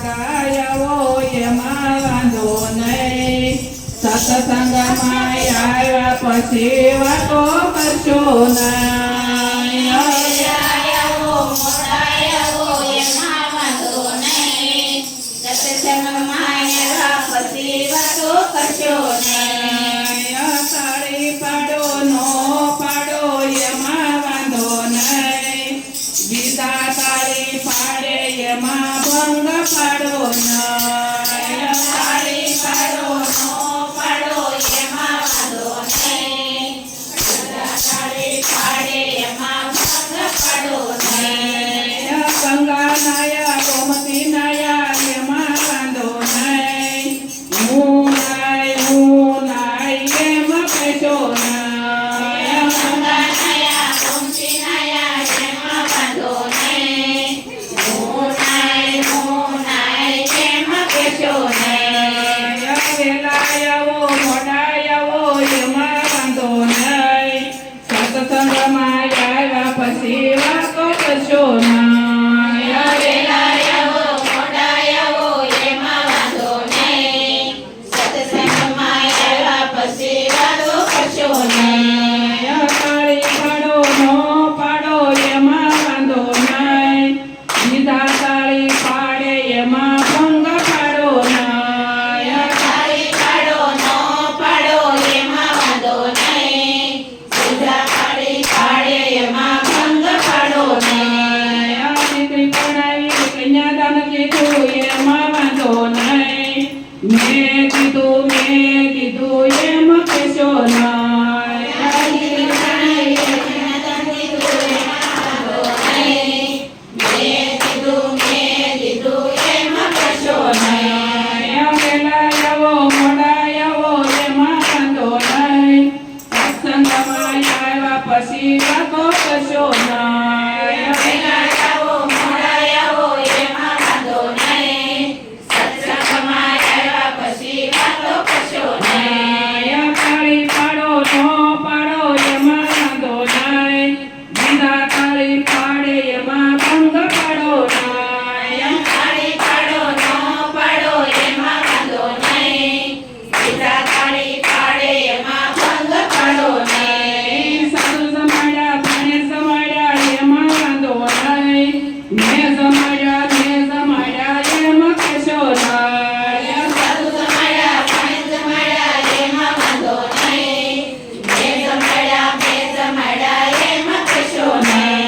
મોડાયાવો એમાં વાંધો નહીં. સત્સંગમાં આવ્યા પછી વાતો કરશો નહીં. તાળી પાડો નો પાડો એમાં વાંધો નહીં. બીજા તાળી પાડે એમાં ભંગ પાડો નહીં. તાળી પાડો નો પાડો એમાં વાંધો નહીં. તાળી પાડે એમાં ભંગ પાડો નહીં. ગંગા નાયા ગોમતી નાયા એમાં વાંધો નહીં. હું નાય એમ કહેશો નહીં. ગંગા નાયા ગોમતી નાયા એમાં વાંધો નહીં. હું નાય એમ કહેશો નહીં. વેલાયાવો મોડાયાવો એમાં વાંધો નહીં. સત્સંગમાં આવ્યા પછી વાતો કરશો નહીં. મેં કીધું એમ કહેશો નહીં. વેલાયાવો મોડાયાવો એમાં વાંધો નહીં. સત્સંગમાં આવ્યા પછી વાતો કરશો નહીં. વેલાયાવો મોડાયાવો એમાં વાંધો નહીં. સત્સંગમાં આવ્યા પછી વાતો કરશો નહીં. તાળી પાડો નો પાડો એમાં વાંધો નહીં. બીજા તાળી પાડે એમાં ભંગ પાડો નહીં. તાળી પાડો નો પાડો એમાં વાંધો નહીં. બીજા તાળી પાડે એમાં ભંગ પાડો નહીં. સાધુ સમાડ્યા પાણે સમાડ્યા એમાં વાંધો નહીં. મેં સમાડ્યા એમ કહેશો નહીં. સાધુ સમાડ્યા પાણે સમાડ્યા એમાં વાંધો નહીં. મેં સમાડ્યા એમ કહેશો નહીં.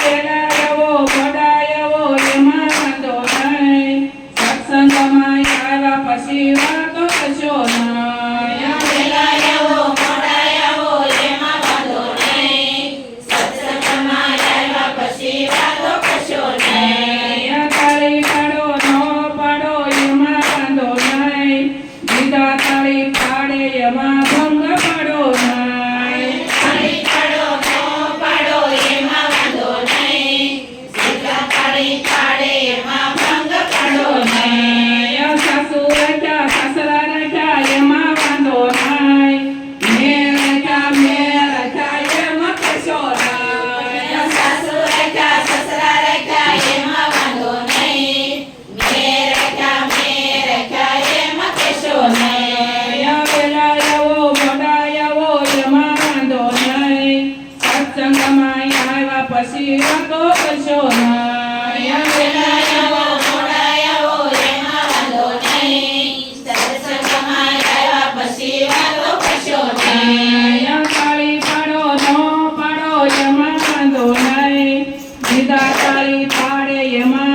વેલાયાવો મોડાયાવો એમાં વાંધો નહીં. સત્સંગમાં આવ્યા પછી વાતો કરશો નહીં. વેલાયાવો મોડાયાવો એમાં વાંધો નહીં. સત્સંગમાં આવ્યા પછી વાતો કરશો નહીં. તાળી પાડો નો પાડો એમાં વાંધો નહીં. બીજા તાળી પાડે એમાં ભંગ પાડો નહીં. તાળી પાડો નો પાડો એમાં વાંધો નહીં. બીજા તાળી પાડે એમાં ભંગ પાડો નહીં. સાસુ રાખ્યા સસરા રાખ્યા એમાં વાંધો નહીં. મેં રાખ્યા એમ કહેશો નહીં. સાસુ રાખ્યા સસરા રાખ્યા એમાં વાંધો નહીં. મેં રાખ્યા એમ કહેશો નહીં. વેલાયાવો મોડાયાવો એમાં વાંધો નહીં. સત્સંગમાં આવ્યા પછી વાતો કરશો નહીં. વેલાયાવો મોડાયાવો એમાં વાંધો નહીં. સત્સંગમાં આવ્યા પછી વાતો કરશો નહીં. તાળી પાડો નો પાડો એમાં વાંધો નહીં. બીજા તાળી પાડે એમાં